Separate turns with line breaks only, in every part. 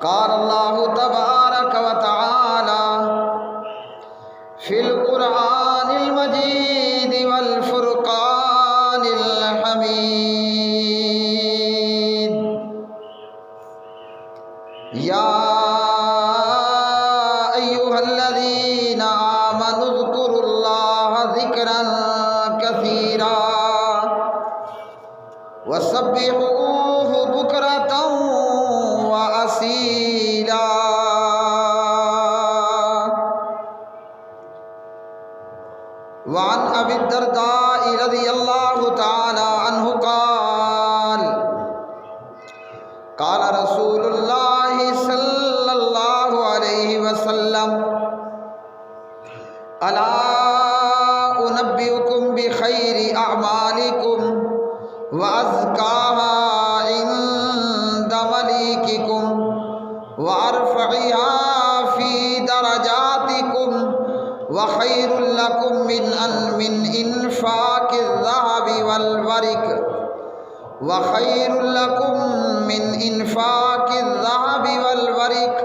قال اللہ تبارک و تعالی فی القرآن المجید والفرقان الحمید یا ایھا الذین آمنوا اذکروا اللہ ذکرا کثیرا وسبحوہ بکرۃ وأصیلا۔ وعن ابی الدرداء رضی اللہ تعالی عنہ قال قال رسول اللہ صلی اللہ علیہ وسلم الا انبئکم بخیر اعمالکم وازکاها عند ملیککم وارفعها فی درجاتکم وخیر لکم من انفاق الذهب والورق وخیر لکم من انفاق الذهب والورق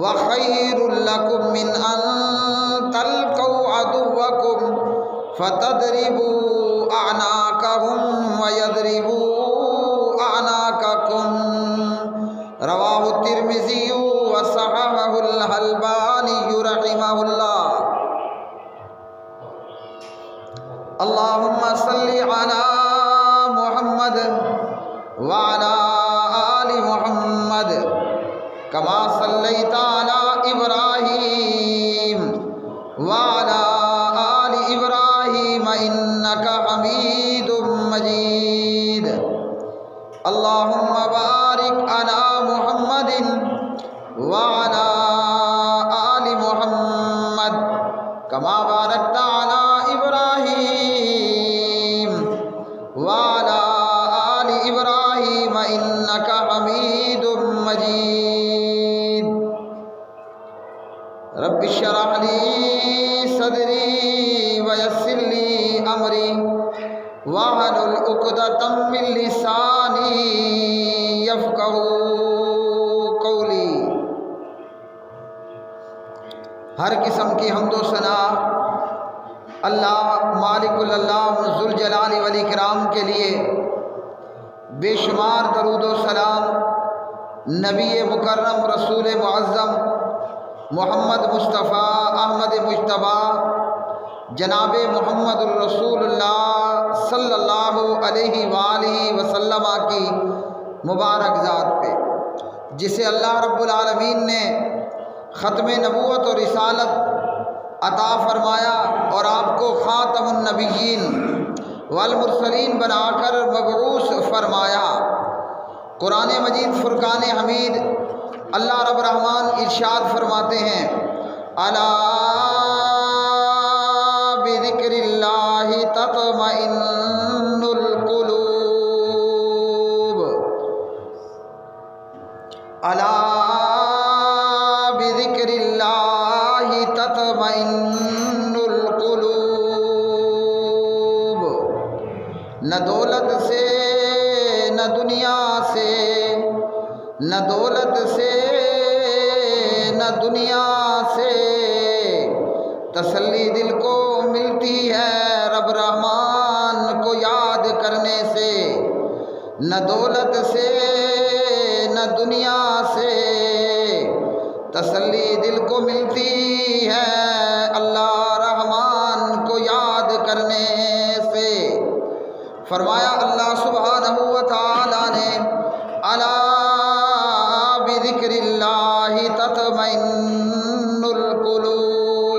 وخیر لکم من ان تلقوا عدوکم فتضربوا اعناقهم ويضربوا اعناقكم۔ رواہ الترمذی وصححہ الالبانی رحمہ اللہ۔ اللہم صلی علی محمد وعلی آل محمد کما صلیت علی ابراہیم وعلی آل ابراہیم انک حمید مجید۔ اللہم بارک علی محمد وعلی آل محمد کما بارکت علی ابراہیم وعلی آل ابراہیم انک حمید مجید۔ رب اشرح لی صدری ویسر لی امری واحلل عقدۃ من لسانی یفقہوا قولی۔ ہر قسم کی حمد و ثنا اللہ مالک الالام ذوالجلال والاکرام کے لیے، بے شمار درود و سلام نبی مکرم رسول معظم محمد مصطفیٰ احمد مجتبیٰ جناب محمد الرسول اللہ صلی اللہ علیہ وآلہ وسلم کی مبارک ذات پہ، جسے اللہ رب العالمین نے ختم نبوت اور رسالت عطا فرمایا اور آپ کو خاتم النبیین والمرسلین بنا کر مبعوث فرمایا۔ قرآن مجید فرقان حمید اللہ رب الرحمن ارشاد فرماتے ہیں الا بذکر اللہ تطمئن القلوب، الا بذکر اللہ تطمئن القلوب۔ نہ دولت سے نہ دنیا سے، نہ دولت سے نہ دنیا سے تسلی دل کو ملتی ہے رب رحمان کو یاد کرنے سے۔ نہ دولت سے نہ دنیا سے تسلی دل کو ملتی ہے اللہ رحمان کو یاد کرنے سے۔ فرمایا اللہ سبحانہ و تعالی نے الا بذکر اللہ تطمئن القلوب،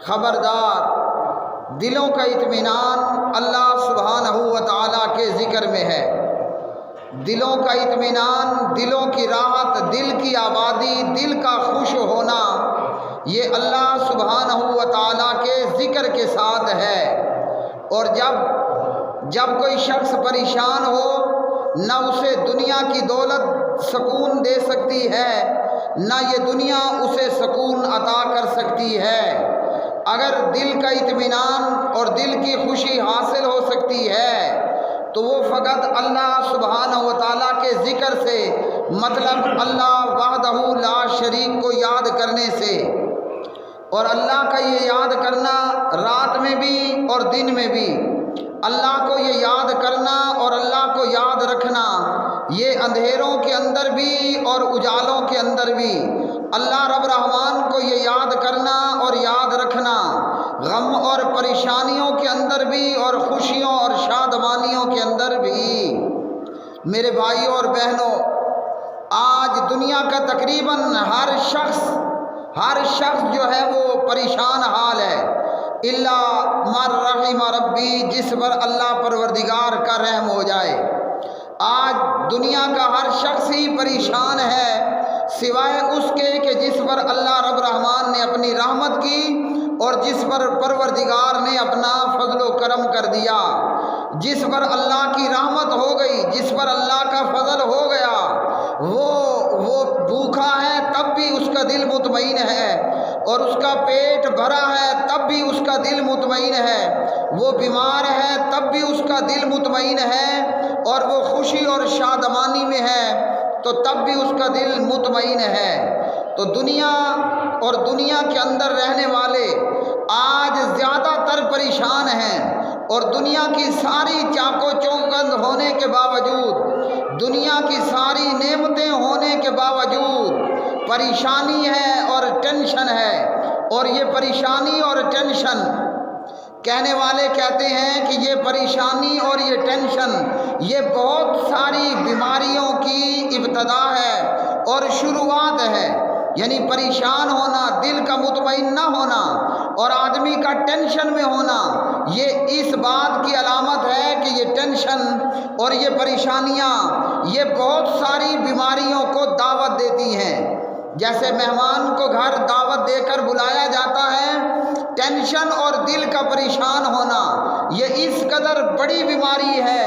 خبردار دلوں کا اطمینان اللہ سبحانہ و تعالی کے ذکر میں ہے۔ دلوں کا اطمینان، دلوں کی راحت، دل کی آبادی، دل کا خوش ہونا، یہ اللہ سبحانہ و تعالی کے ذکر کے ساتھ ہے۔ اور جب کوئی شخص پریشان ہو، نہ اسے دنیا کی دولت سکون دے سکتی ہے، نہ یہ دنیا اسے سکون عطا کر سکتی ہے۔ اگر دل کا اطمینان اور دل کی خوشی حاصل ہو سکتی ہے تو وہ فقط اللہ سبحانہ و تعالیٰ کے ذکر سے، مطلب اللہ وحدہ لا شریک کو یاد کرنے سے، اور اللہ کا یہ یاد کرنا رات میں بھی اور دن میں بھی، اللہ کو یہ یاد کرنا اور اللہ کو یاد رکھنا، یہ اندھیروں کے اندر بھی اور اجالوں کے اندر بھی اللہ رب رحمان کو یہ یاد کرنا اور یاد رکھنا، غم اور پریشانیوں کے اندر بھی اور خوشیوں اور شادمانیوں کے اندر بھی۔ میرے بھائیوں اور بہنوں، آج دنیا کا تقریباً ہر شخص جو ہے وہ پریشان حال ہے، الا من رحم ربی، جس پر اللہ پروردگار کا رحم ہو جائے۔ آج دنیا کا ہر شخص ہی پریشان ہے، سوائے اس کے کہ جس پر اللہ رب رحمان نے اپنی رحمت کی اور جس پر پروردگار نے اپنا فضل و کرم کر دیا، جس پر اللہ کی رحمت ہو گئی، جس پر اللہ کا فضل ہو گیا، وہ بھوکا ہے تب بھی اس کا دل مطمئن ہے، اور اس کا پیٹ بھرا ہے تب بھی اس کا دل مطمئن ہے، وہ بیمار ہے تب بھی اس کا دل مطمئن ہے، اور وہ خوشی اور شادمانی میں ہے تو تب بھی اس کا دل مطمئن ہے۔ تو دنیا اور دنیا کے اندر رہنے والے آج زیادہ تر پریشان ہیں، اور دنیا کی ساری چاق و چوبند ہونے کے باوجود، دنیا کی ساری نعمتیں ہونے کے باوجود پریشانی ہے اور ٹینشن ہے۔ اور یہ پریشانی اور ٹینشن، کہنے والے کہتے ہیں کہ یہ پریشانی اور یہ ٹینشن یہ بہت ساری بیماریوں کی ابتدا ہے اور شروعات ہے۔ یعنی پریشان ہونا، دل کا مطمئن نہ ہونا اور آدمی کا ٹینشن میں ہونا، یہ اس بات کی علامت ہے کہ یہ ٹینشن اور یہ پریشانیاں یہ بہت ساری بیماریوں کو دعوت دیتی ہیں۔ جیسے مہمان کو گھر دعوت دے کر بلایا جاتا ہے، ٹینشن اور دل کا پریشان ہونا یہ اس قدر بڑی بیماری ہے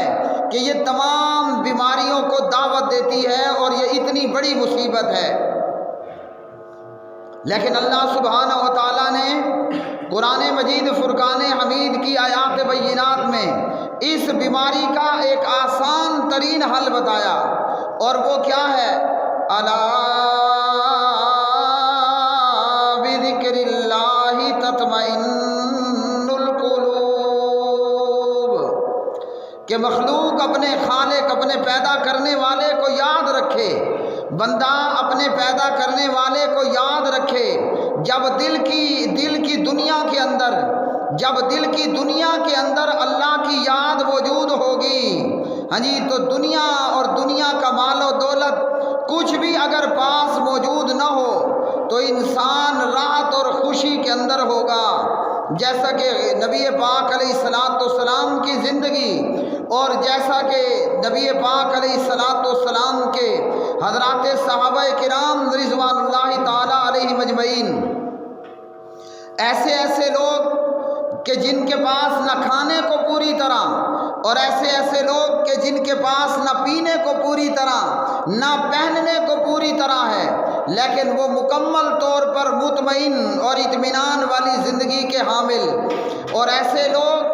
کہ یہ تمام بیماریوں کو دعوت دیتی ہے اور یہ اتنی بڑی مصیبت ہے۔ لیکن اللہ سبحانہ و تعالیٰ نے قرآن مجید فرقان حمید کی آیات بینات میں اس بیماری کا ایک آسان ترین حل بتایا، اور وہ کیا ہے؟ الا بذکر اللہ تطمئن القلوب، کہ مخلوق اپنے خالق، اپنے پیدا کرنے والے کو یاد رکھے، بندہ اپنے پیدا کرنے والے کو یاد رکھے۔ جب دل کی دنیا کے اندر، جب دل کی دنیا کے اندر اللہ کی یاد موجود ہوگی، ہاں جی، تو دنیا اور دنیا کا مال و دولت کچھ بھی اگر پاس موجود نہ ہو تو انسان راحت اور خوشی کے اندر ہوگا۔ جیسا کہ نبی پاک علیہ الصلوۃ والسلام کی زندگی اور جیسا کہ نبی پاک علیہ الصلوۃ والسلام کے حضرات صحابہ کرام رضوان اللہ تعالی علیہم اجمعین، ایسے لوگ کہ جن کے پاس نہ کھانے کو پوری طرح، اور ایسے لوگ کہ جن کے پاس نہ پینے کو پوری طرح، نہ پہننے کو پوری طرح ہے، لیکن وہ مکمل طور پر مطمئن اور اطمینان والی زندگی کے حامل، اور ایسے لوگ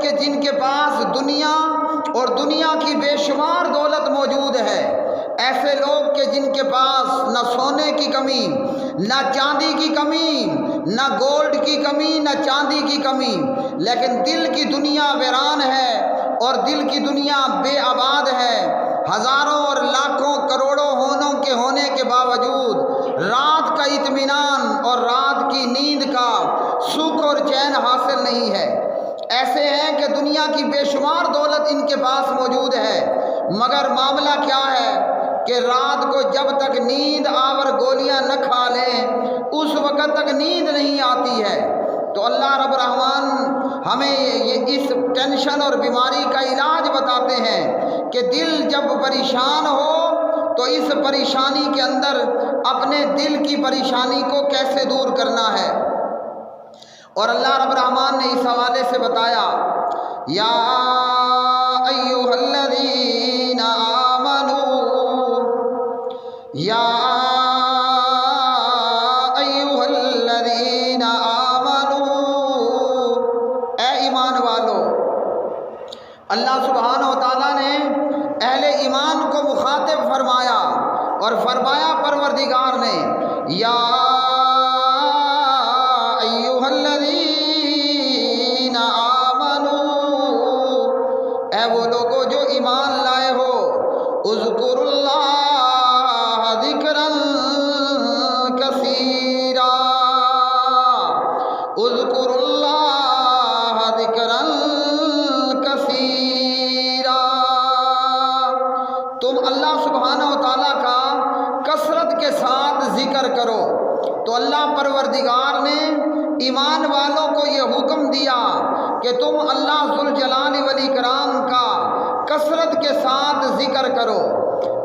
کہ جن کے پاس دنیا اور دنیا کی بے شمار دولت موجود ہے، ایسے لوگ کہ جن کے پاس نہ سونے کی کمی، نہ چاندی کی کمی، نہ گولڈ کی کمی، نہ چاندی کی کمی، لیکن دل کی دنیا ویران ہے اور دل کی دنیا بے آباد ہے۔ ہزاروں اور لاکھوں کروڑوں ہونے کے باوجود رات کا اطمینان اور رات کی نیند کا سکھ اور چین حاصل نہیں ہے۔ ایسے ہیں کہ دنیا کی بے شمار دولت ان کے پاس موجود ہے، مگر معاملہ کیا ہے کہ رات کو جب تک نیند آور گولیاں نہ کھا لیں اس وقت تک نیند نہیں آتی ہے۔ تو اللہ رب رحمان ہمیں اس ٹینشن اور بیماری کا علاج بتاتے ہیں کہ دل جب پریشان ہو تو اس پریشانی کے اندر اپنے دل کی پریشانی کو کیسے دور کرنا ہے۔ اور اللہ رب رحمان نے اس حوالے سے بتایا، یا ایھا الذین آمنوا، یا ایھا الذین آمنوا، اے ایمان والو۔ اللہ تم اللہ سبحانہ و تعالیٰ کا کثرت کے ساتھ ذکر کرو۔ تو اللہ پروردگار نے ایمان والوں کو یہ حکم دیا کہ تم اللہ ذوالجلال والاکرام کا کثرت کے ساتھ ذکر کرو،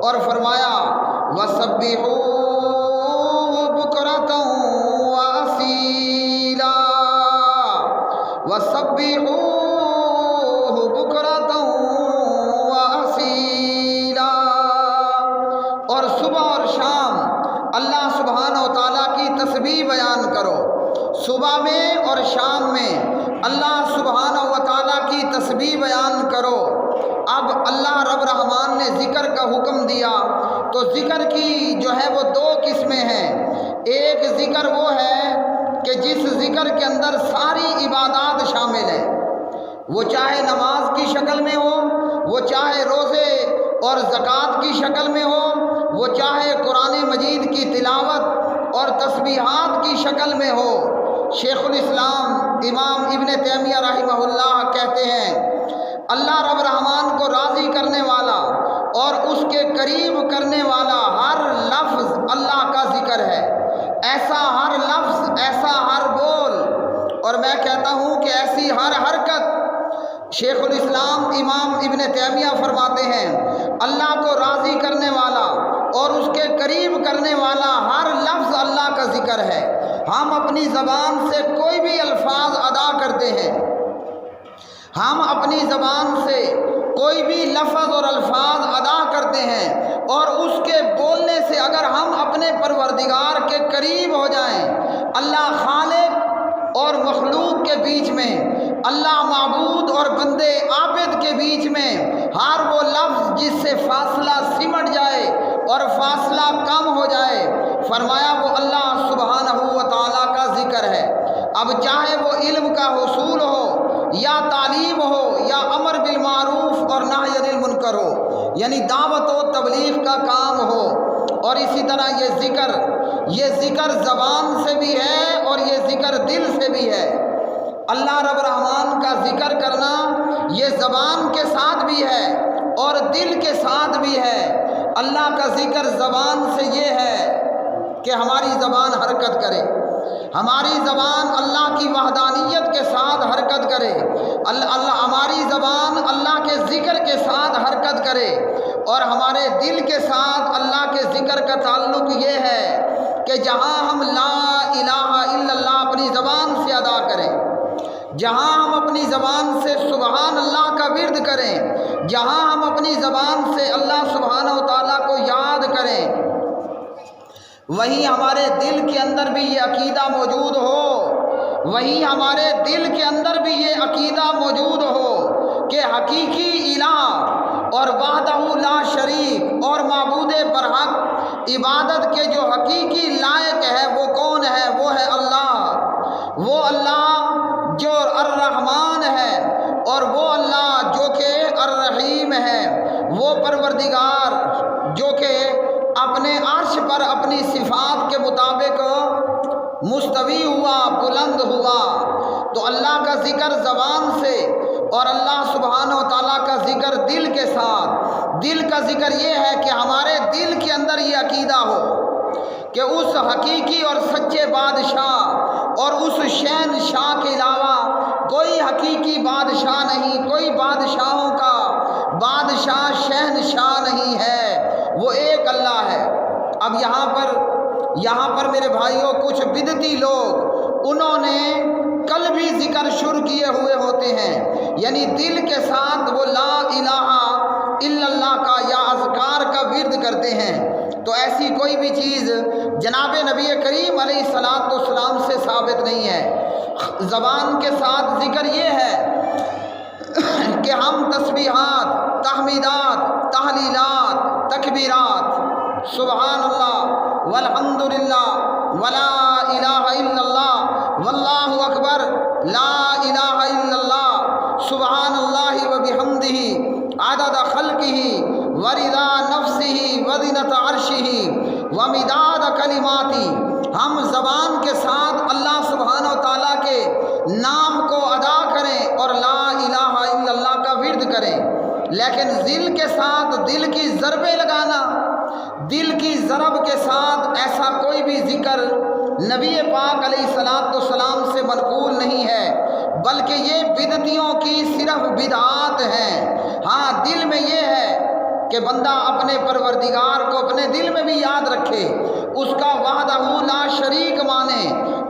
اور فرمایا وَسَبِّحُوهُ بُكْرَةً وَأَصِيلًا، وَسَبِّحُوهُ بُكْرَةً وَأَصِيلًا، اور صبح اور شام اللہ سبحانہ و تعالیٰ کی تسبیح بیان کرو۔ صبح میں اور شام میں اللہ سبحانہ و تعالیٰ کی تسبیح بیان کرو۔ اب اللہ رب رحمان نے ذکر کا حکم دیا تو ذکر کی جو ہے وہ دو قسمیں ہیں۔ ایک ذکر وہ ہے کہ جس ذکر کے اندر ساری عبادات شامل ہیں، وہ چاہے نماز کی شکل میں ہو، وہ چاہے روزے اور زکوٰۃ کی شکل میں ہو، وہ چاہے قرآن مجید کی تلاوت اور تسبیحات کی شکل میں ہو۔ شیخ الاسلام امام ابن تیمیہ رحمہ اللہ کہتے ہیں اللہ رب رحمان کو راضی کرنے والا اور اس کے قریب کرنے والا ہر لفظ اللہ کا ذکر ہے، ایسا ہر لفظ، ایسا ہر بول، اور میں کہتا ہوں کہ ایسی ہر حرکت۔ شیخ الاسلام امام ابن تیمیہ فرماتے ہیں اللہ کو راضی کرنے والا اور اس کے قریب کرنے والا ہر لفظ اللہ کا ذکر ہے۔ ہم اپنی زبان سے کوئی بھی الفاظ ادا کرتے ہیں، ہم اپنی زبان سے کوئی بھی لفظ اور الفاظ ادا کرتے ہیں، اور اس کے بولنے سے اگر ہم اپنے پروردگار کے قریب ہو جائیں، اللہ خالق اور مخلوق کے بیچ میں، اللہ معبود اور بندے عابد کے بیچ میں ہر وہ لفظ جس سے فاصلہ سمٹ جائے اور فاصلہ کم ہو جائے، فرمایا وہ اللہ سبحانہ و تعالیٰ کا ذکر ہے۔ اب چاہے وہ علم کا حصول ہو یا تعلیم ہو یا امر بالمعروف اور نہی عن المنکر ہو، یعنی دعوت و تبلیغ کا کام ہو، اور اسی طرح یہ ذکر زبان سے بھی ہے اور یہ ذکر دل سے بھی ہے۔ اللہ رب رحمان کا ذکر کرنا یہ زبان کے ساتھ بھی ہے اور دل کے ساتھ بھی ہے۔ اللہ کا ذکر زبان سے یہ ہے کہ ہماری زبان حرکت کرے، ہماری زبان اللہ کی وحدانیت کے ساتھ حرکت کرے، ہماری زبان اللہ کے ذکر کے ساتھ حرکت کرے، اور ہمارے دل کے ساتھ اللہ کے ذکر کا تعلق یہ ہے کہ جہاں ہم لا الہ الا اللہ اپنی زبان سے ادا کریں، جہاں ہم اپنی زبان سے سبحان اللہ کا ورد کریں، جہاں ہم اپنی زبان سے اللہ سبحانہ و تعالیٰ کو یاد کریں، وہیں ہمارے دل کے اندر بھی یہ عقیدہ موجود ہو، وہیں ہمارے دل کے اندر بھی یہ عقیدہ موجود ہو کہ حقیقی الہ اور وحدہ لا شریک اور معبود برحق عبادت کے جو حقیقی لائق ہے وہ کون ہے؟ وہ ہے اللہ، وہ اللہ جو الرحمن ہے، اور وہ اللہ جو کہ الرحیم ہے، وہ پروردگار جو کہ اپنے عرش پر اپنی صفات کے مطابق مستوی ہوا، بلند ہوا۔ تو اللہ کا ذکر زبان سے اور اللہ سبحانہ و تعالیٰ کا ذکر دل کے ساتھ۔ دل کا ذکر یہ ہے کہ ہمارے دل کے اندر یہ عقیدہ ہو کہ اس حقیقی اور سچے بادشاہ اور اس شہنشاہ کے علاوہ کوئی حقیقی بادشاہ نہیں، کوئی بادشاہوں کا بادشاہ شہنشاہ نہیں ہے، وہ ایک اللہ ہے۔ اب یہاں پر میرے بھائیوں کچھ بدعتی لوگ انہوں نے قلبی ذکر شروع کیے ہوئے ہوتے ہیں، یعنی دل کے ساتھ وہ لا الہ الا اللہ کا یا اذکار کا ورد کرتے ہیں۔ تو ایسی کوئی بھی چیز جناب نبی کریم علیہ الصلاۃ والسلام سے ثابت نہیں ہے۔ زبان کے ساتھ ذکر یہ ہے کہ ہم تسبیحات، تحمیدات، تحلیلات، تکبیرات، سبحان اللہ والحمدللہ ولا الہ الا اللہ واللہ اکبر لا الہ الا اللہ سبحان اللہ وبحمدہ عدد خلقہ ورضا نفسہ وزنۃ عرشہ ومداد کلماتہ، ہم زبان کے ساتھ اللہ سبحانہ و تعالیٰ کے نام کو ادا کریں اور لا الہ الا اللہ کا ورد کریں، لیکن دل کے ساتھ دل کی ضربیں لگانا، دل کی ضرب کے ساتھ ایسا کوئی بھی ذکر نبی پاک علیہ الصلوۃ والسلام سے منقول نہیں ہے، بلکہ یہ بدعتیوں کی صرف بدعات ہیں۔ ہاں، دل میں یہ ہے کہ بندہ اپنے پروردگار کو اپنے دل میں بھی یاد رکھے، اس کا وحدہ لا شریک مانے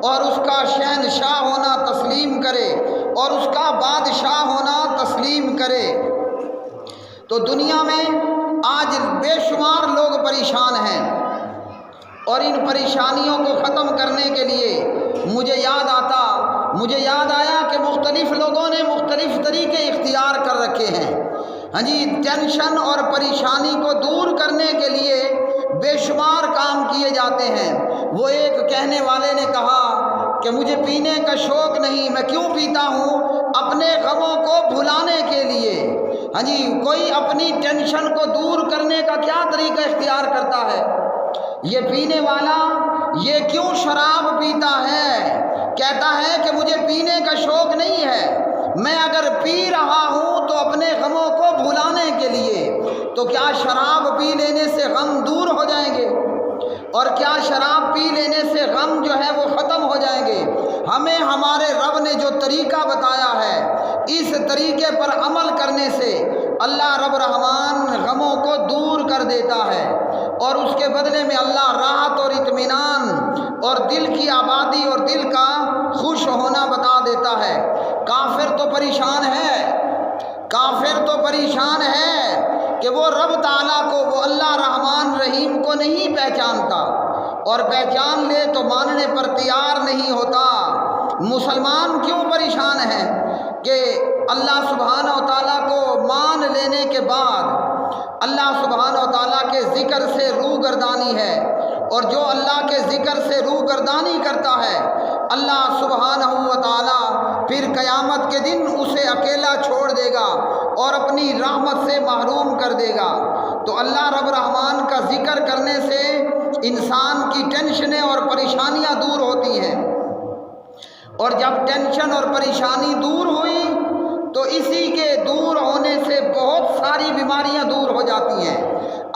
اور اس کا شہنشاہ ہونا تسلیم کرے اور اس کا بادشاہ ہونا تسلیم کرے۔ تو دنیا میں آج بے شمار لوگ پریشان ہیں، اور ان پریشانیوں کو ختم کرنے کے لیے مجھے یاد آیا کہ مختلف لوگوں نے مختلف طریقے اختیار کر رکھے ہیں۔ ہاں جی، ٹینشن اور پریشانی کو دور کرنے کے لیے بے شمار کام کیے جاتے ہیں۔ وہ ایک کہنے والے نے کہا کہ مجھے پینے کا شوق نہیں، میں کیوں پیتا ہوں؟ اپنے غموں کو بھلانے کے لیے۔ ہاں جی، کوئی اپنی ٹینشن کو دور کرنے کا کیا طریقہ اختیار کرتا ہے؟ یہ پینے والا یہ کیوں شراب پیتا ہے؟ کہتا ہے کہ مجھے پینے کا شوق نہیں ہے، میں اگر پی رہا ہوں تو اپنے غموں کو بھلانے کے لیے۔ تو کیا شراب پی لینے سے غم دور ہو جائیں گے؟ اور کیا شراب پی لینے سے غم جو ہے وہ ختم ہو جائیں گے؟ ہمیں ہمارے رب نے جو طریقہ بتایا ہے، اس طریقے پر عمل کرنے سے اللہ رب رحمان غموں کو دور کر دیتا ہے، اور اس کے بدلے میں اللہ راحت اور اطمینان اور دل کی آبادی اور دل کا خوش ہونا بتا دیتا ہے۔ کافر تو پریشان ہے کہ وہ رب تعالیٰ کو، وہ اللہ رحمان رحیم کو نہیں پہچانتا، اور پہچان لے تو ماننے پر تیار نہیں ہوتا۔ مسلمان کیوں پریشان ہیں کہ اللہ سبحانہ و تعالیٰ کو مان لینے کے بعد اللہ سبحانہ و تعالیٰ کے ذکر سے روگردانی ہے، اور جو اللہ کے ذکر سے روگردانی کرتا ہے اللہ سبحانہ و تعالیٰ پھر قیامت کے دن اسے اکیلا چھوڑ دے گا اور اپنی رحمت سے محروم کر دے گا۔ تو اللہ رب رحمان کا ذکر کرنے سے انسان کی ٹینشنیں اور پریشانیاں دور ہوتی ہیں، اور جب ٹینشن اور پریشانی دور ہوئی تو اسی کے دور ہونے سے بہت ساری بیماریاں دور ہو جاتی ہیں۔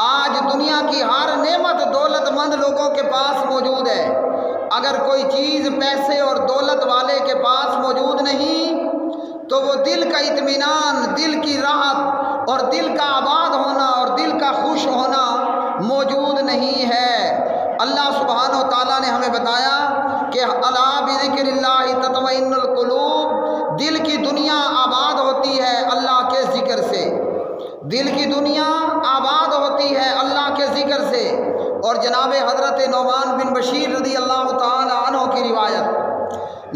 آج دنیا کی ہر نعمت دولت مند لوگوں کے پاس موجود ہے، اگر کوئی چیز پیسے اور دولت والے کے پاس موجود نہیں تو وہ دل کا اطمینان، دل کی راحت اور دل کا آباد ہونا اور دل کا خوش ہونا موجود نہیں ہے۔ اللہ سبحانہ و تعالیٰ نے ہمیں بتایا کہ الا بذکر اللہ تطمئن القلوب، دل کی دنیا آباد ہوتی ہے اللہ کے ذکر سے، دل کی دنیا آباد ہوتی ہے اللہ کے ذکر سے۔ اور جناب حضرت نعمان بن بشیر رضی اللہ تعالی عنہ کی روایت،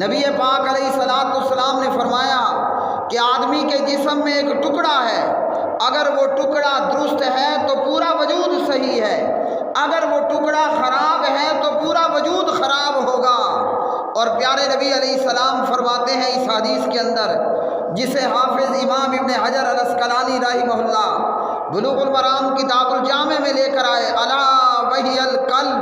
نبی پاک علیہ الصلوۃ والسلام نے فرمایا کہ آدمی کے جسم میں ایک ٹکڑا ہے، اگر وہ ٹکڑا درست ہے تو پورا وجود صحیح ہے، اگر وہ ٹکڑا خراب ہے تو پورا وجود خراب ہوگا۔ اور پیارے نبی علیہ السلام فرماتے ہیں اس حدیث کے اندر، جسے حافظ امام ابن حجر العسقلانی رحمہ اللہ بلوغ المرام کتاب الجامع میں لے کر آئے، الا وہی القلب،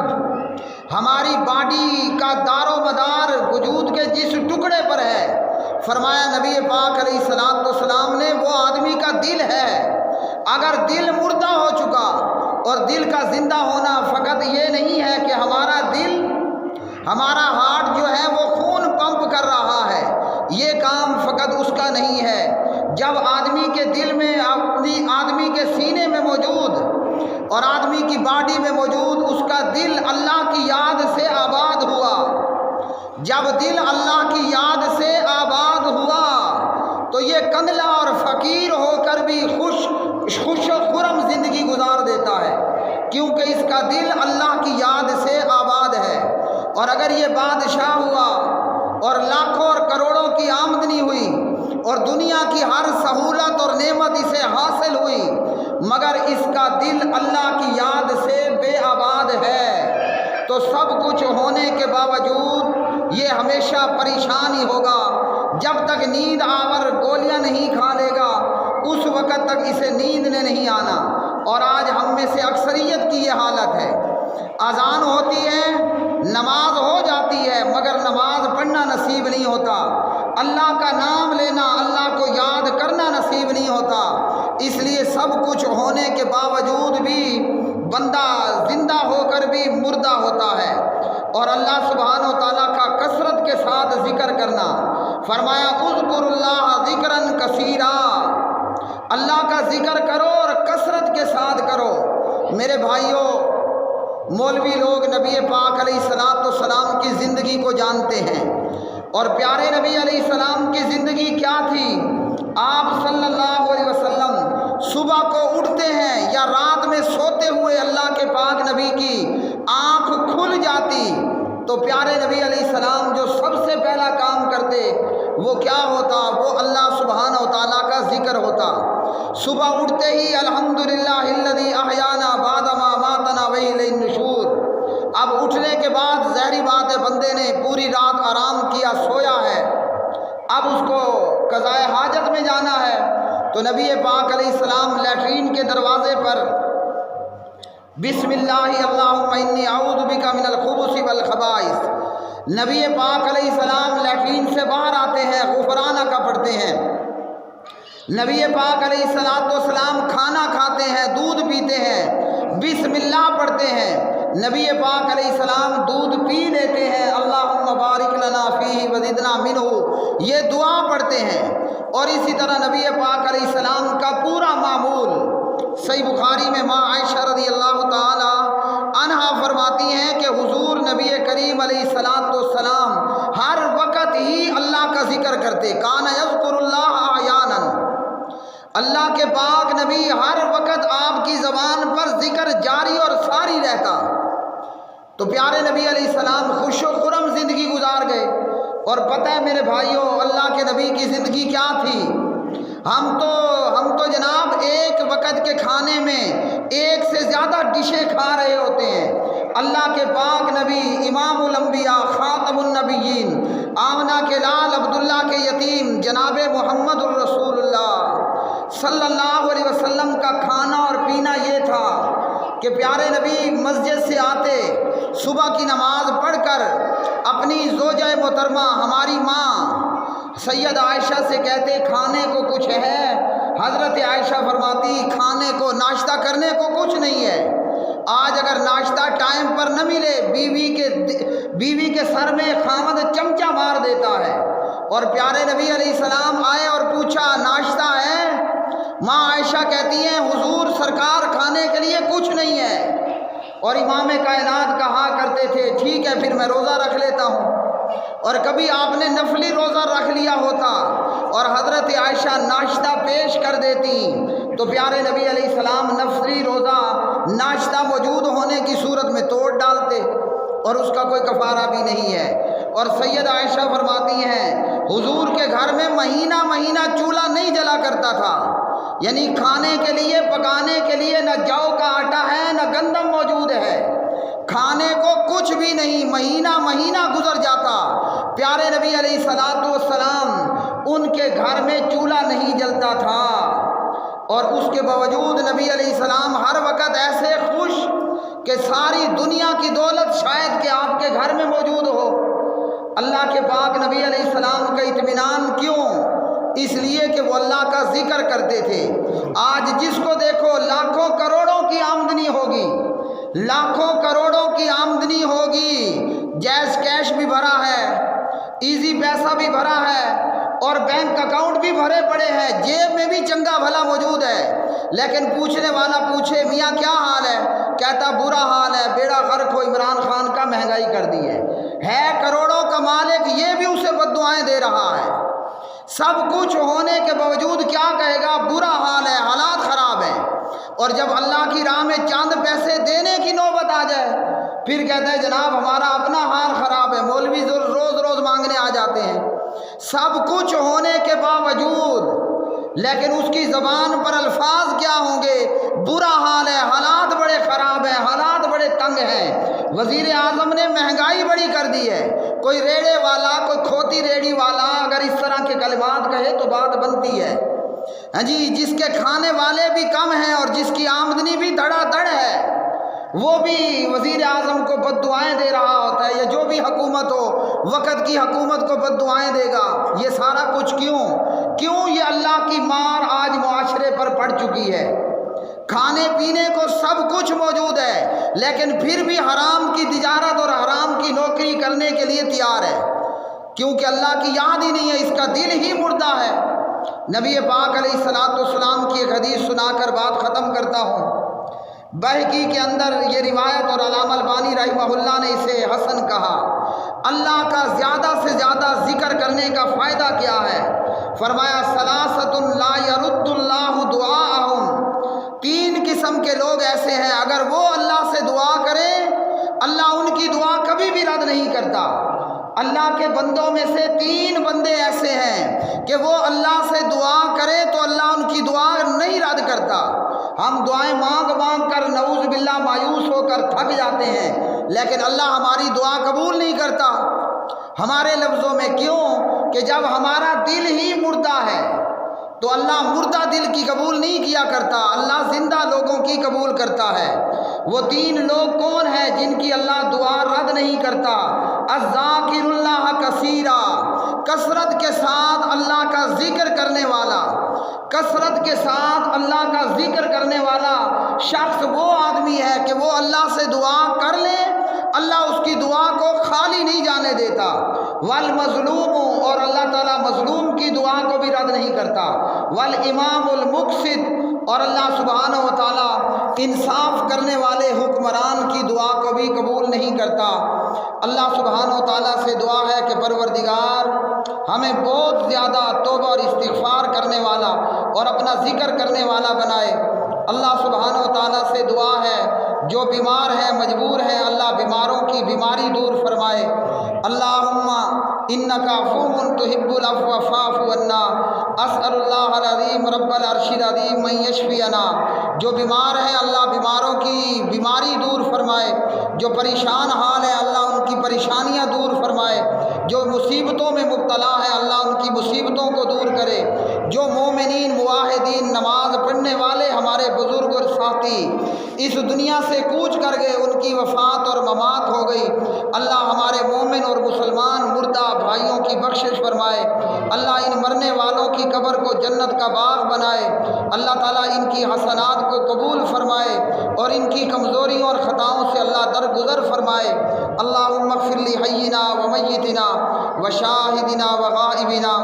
ہماری باڈی کا دار و مدار وجود کے جس ٹکڑے پر ہے، فرمایا نبی پاک علیہ الصلوۃ والسلام نے، وہ آدمی کا دل ہے۔ اگر دل مردہ ہو چکا، اور دل کا زندہ ہونا فقط یہ نہیں ہے کہ ہمارا دل، ہمارا ہارٹ جو ہے وہ خون پمپ کر رہا ہے، یہ کام فقط اس کا نہیں ہے۔ جب آدمی کے دل میں، آدمی کے سینے میں موجود اور آدمی کی باڈی میں موجود اس کا دل اللہ کی یاد سے آباد ہوا، جب دل اللہ کی یاد سے آباد ہوا تو یہ کندلا اور فقیر ہو کر بھی خوش و خرم زندگی گزار دیتا ہے، کیونکہ اس کا دل اللہ کی یاد سے آباد ہے۔ اور اگر یہ بادشاہ ہوا اور لاکھوں اور کروڑوں کی آمدنی ہوئی اور دنیا کی ہر سہولت اور نعمت اسے حاصل ہوئی، مگر اس کا دل اللہ کی یاد سے بے آباد ہے، تو سب کچھ ہونے کے باوجود یہ ہمیشہ پریشان ہی ہوگا۔ جب تک نیند آور گولیاں نہیں کھا لے گا اس وقت تک اسے نیند نے نہیں آنا۔ اور آج ہم میں سے اکثریت کی یہ حالت ہے، اذان ہوتی ہے، نماز ہو جاتی ہے، مگر نماز پڑھنا نصیب نہیں ہوتا، اللہ کا نام لینا، اللہ کو یاد کرنا نصیب نہیں ہوتا، اس لیے سب کچھ ہونے کے باوجود بھی بندہ زندہ ہو کر بھی مردہ ہوتا ہے، اور اللہ سبحانہ و تعالیٰ کا کثرت کے ساتھ ذکر کرنا۔ فرمایا اذکر اللہ ذکرا کثیرا، اللہ کا ذکر کرو اور کثرت کے ساتھ کرو۔ میرے بھائیوں، مولوی لوگ نبی پاک علیہ الصلوۃ والسلام کی زندگی کو جانتے ہیں، اور پیارے نبی علیہ السلام کی زندگی کیا تھی؟ آپ صلی اللہ علیہ وسلم صبح کو اٹھتے ہیں یا رات میں سوتے ہوئے اللہ کے پاک نبی کی آنکھ کھل جاتی تو پیارے نبی علیہ السلام جو سب سے پہلا کام کرتے وہ کیا ہوتا؟ وہ اللہ سبحانہ و تعالیٰ کا ذکر ہوتا۔ صبح اٹھتے ہی الحمدللہ الذی احیانا بعد ما اماتنا والیہ النشور۔ اب اٹھنے کے بعد ظاہری بات ہے بندے نے پوری رات آرام کیا، سویا ہے، اب اس کو قضائے حاجت میں جانا ہے، تو نبی پاک علیہ السلام لیٹرین کے دروازے پر بسم اللہ اللہم انی اعوذ بک من الخبث والخبائث، نبی پاک علیہ السلام لیٹرین سے باہر آتے ہیں، غفرانہ کا پڑھتے ہیں، نبی پاک علیہ السلام کھانا کھاتے ہیں، دودھ پیتے ہیں، بسم اللہ پڑھتے ہیں، نبی پاک علیہ السلام دودھ پی لیتے ہیں، اللہم بارک لنا فیہ وزدنا منہ، یہ دعا پڑھتے ہیں۔ اور اسی طرح نبی پاک علیہ السلام کا پورا معمول صحیح بخاری میں ماں عائشہ رضی اللہ تعالی عنہا فرماتی ہیں کہ حضور نبی کریم علیہ السلام ہر وقت ہی اللہ کا ذکر کرتے، کان یذکر اللہ احیانا، اللہ کے پاک نبی ہر وقت آپ کی زبان پر ذکر جاری اور ساری رہتا۔ تو پیارے نبی علیہ السلام خوش و خرم زندگی گزار گئے۔ اور پتہ ہے میرے بھائیوں، اللہ کے نبی کی زندگی کیا تھی؟ ہم تو جناب ایک وقت کے کھانے میں ایک سے زیادہ ڈشیں کھا رہے ہوتے ہیں۔ اللہ کے پاک نبی امام الانبیاء خاتم النبیین، آمنہ کے لال عبداللہ کے یتیم جناب محمد الرسول اللہ صلی اللہ علیہ وسلم کا کھانا اور پینا یہ تھا کہ پیارے نبی مسجد سے آتے، صبح کی نماز پڑھ کر اپنی زوجہ محترمہ ہماری ماں سید عائشہ سے کہتے کھانے کو کچھ ہے؟ حضرت عائشہ فرماتی کھانے کو، ناشتہ کرنے کو کچھ نہیں ہے۔ آج اگر ناشتہ ٹائم پر نہ ملے، بیوی کے سر میں خامد چمچہ مار دیتا ہے۔ اور پیارے نبی علیہ السلام آئے اور پوچھا ناشتہ ہے؟ ماں عائشہ کہتی ہیں حضور سرکار کھانے کے لیے کچھ نہیں ہے۔ اور امام کائنات کہا کرتے تھے ٹھیک ہے پھر میں روزہ رکھ لیتا ہوں۔ اور کبھی آپ نے نفلی روزہ رکھ لیا ہوتا اور حضرت عائشہ ناشتہ پیش کر دیتی تو پیارے نبی علیہ السلام نفلی روزہ ناشتہ موجود ہونے کی صورت میں توڑ ڈالتے، اور اس کا کوئی کفارہ بھی نہیں ہے۔ اور سید عائشہ فرماتی ہیں حضور کے گھر میں مہینہ مہینہ چولہا نہیں جلا کرتا تھا، یعنی کھانے کے لیے پکانے کے لیے نہ جو کا آٹا ہے نہ گندم موجود ہے، کھانے کو کچھ بھی نہیں، مہینہ مہینہ گزر جاتا، پیارے نبی علیہ السلام ان کے گھر میں چولہا نہیں جلتا تھا، اور اس کے باوجود نبی علیہ السلام ہر وقت ایسے خوش کہ ساری دنیا کی دولت شاید کہ آپ کے گھر میں موجود ہو۔ اللہ کے پاک نبی علیہ السلام کا اطمینان کیوں؟ اس لیے کہ وہ اللہ کا ذکر کرتے تھے۔ آج جس کو دیکھو لاکھوں کروڑوں کی آمدنی ہوگی، لاکھوں کروڑوں کی آمدنی ہوگی، جیز کیش بھی بھرا ہے، ایزی پیسہ بھی بھرا ہے، اور بینک اکاؤنٹ بھی بھرے پڑے ہیں، جیب میں بھی چنگا بھلا موجود ہے، لیکن پوچھنے والا پوچھے میاں کیا حال ہے؟ کہتا برا حال ہے، بیڑا غرق ہو عمران خان کا، مہنگائی کر دی ہے کروڑوں کا مالک، یہ بھی اسے بددعائیں دے رہا ہے۔ سب کچھ ہونے کے باوجود کیا کہے گا؟ برا حال ہے، حالات خراب ہیں۔ اور جب اللہ کی راہ میں چاند پیسے دینے کی نوبت آ جائے پھر کہتے ہیں جناب ہمارا اپنا حال خراب ہے، مولوی روز روز مانگنے آ جاتے ہیں۔ سب کچھ ہونے کے باوجود لیکن اس کی زبان پر الفاظ کیا ہوں گے؟ برا حال ہے، حالات بڑے خراب ہیں، حالات بڑے تنگ ہیں، وزیر اعظم نے مہنگائی بڑی کر دی ہے۔ کوئی ریڑے والا، کوئی کھوتی ریڑھی والا اگر اس طرح کے کلمات کہے تو بات بنتی ہے، ہاں جی، جس کے کھانے والے بھی کم ہیں اور جس کی آمدنی بھی دھڑا دھڑ ہے، وہ بھی وزیر اعظم کو بد دعائیں دے رہا ہوتا ہے، یا جو بھی حکومت ہو وقت کی حکومت کو بد دعائیں دے گا۔ یہ سارا کچھ کیوں یہ اللہ کی مار آج معاشرے پر پڑ چکی ہے۔ کھانے پینے کو سب کچھ موجود ہے، لیکن پھر بھی حرام کی تجارت اور حرام کی نوکری کرنے کے لیے تیار ہے، کیونکہ اللہ کی یاد ہی نہیں ہے، اس کا دل ہی مردہ ہے۔ نبی پاک علیہ الصلوۃ والسلام کی ایک حدیث سنا کر بات ختم کرتا ہوں۔ بہقی کے اندر یہ روایت، اور علامہ البانی رحمہ اللہ نے اسے حسن کہا۔ اللہ کا زیادہ سے زیادہ ذکر کرنے کا فائدہ کیا ہے؟ فرمایا ثلاثۃ لا يرد اللہ دعاءہم، تین قسم کے لوگ ایسے ہیں اگر وہ اللہ سے دعا کریں اللہ ان کی دعا کبھی بھی رد نہیں کرتا۔ اللہ کے بندوں میں سے تین بندے ایسے ہیں کہ وہ اللہ سے دعا کرے تو اللہ ان کی دعا نہیں رد کرتا۔ ہم دعائیں مانگ کر نعوذ باللہ مایوس ہو کر تھک جاتے ہیں، لیکن اللہ ہماری دعا قبول نہیں کرتا ہمارے لفظوں میں۔ کیوں کہ جب ہمارا دل ہی مردہ ہے تو اللہ مردہ دل کی قبول نہیں کیا کرتا، اللہ زندہ لوگوں کی قبول کرتا ہے۔ وہ تین لوگ کون ہیں جن کی اللہ دعا رد نہیں کرتا؟ الذاکر اللہ کثیرا، کثرت کے ساتھ اللہ کا ذکر کرنے والا۔ کثرت کے ساتھ اللہ کا ذکر کرنے والا شخص وہ آدمی ہے کہ وہ اللہ سے دعا کر لے، اللہ اس کی دعا کو خالی نہیں جانے دیتا۔ والمظلوم، اور اللہ تعالیٰ مظلوم کی دعا کو بھی رد نہیں کرتا۔ والامام المقسط، اور اللہ سبحانہ و تعالیٰ انصاف کرنے والے حکمران کی دعا کو بھی قبول نہیں کرتا۔ اللہ سبحانہ و تعالیٰ سے دعا ہے کہ پروردگار ہمیں بہت زیادہ توبہ اور استغفار کرنے والا اور اپنا ذکر کرنے والا بنائے۔ اللہ سبحانہ و تعالیٰ سے دعا ہے جو بیمار ہیں مجبور ہیں اللہ بیماروں کی بیماری دور فرمائے۔ اللہم انک عفو تحب العفو فاعف عنا، اسأل اللہ العظیم رب العرش العظیم من یشفینا۔ جو بیمار ہیں اللہ بیماروں کی بیماری دور فرمائے، جو پریشان حال ہے اللہ ان کی پریشانیاں دور فرمائے، جو مصیبتوں میں مبتلا ہے اللہ ان کی مصیبتوں کو دور کرے۔ جو مومنین موحدین نماز پڑھنے والے ہمارے بزرگ اور ساتھی اس دنیا سے کوچ کر گئے، ان کی وفات اور ممات ہو گئی، اللہ ہمارے مومن اور مسلمان مردہ بھائیوں کی بخشش فرمائے۔ اللہ ان مرنے والوں کی قبر کو جنت کا باغ بنائے۔ اللہ تعالیٰ ان کی حسنات کو قبول فرمائے اور ان کی کمزوریوں اور خطاؤں سے اللہ درگزر فرمائے۔ اللہم اغفر لحینا ومیتنا وشاہدنا وغائبنا۔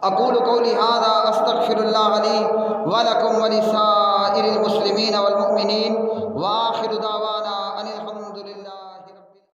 اقول قولی ھذا استغفر اللہ لی ولکم ولسائر المسلمین والمؤمنین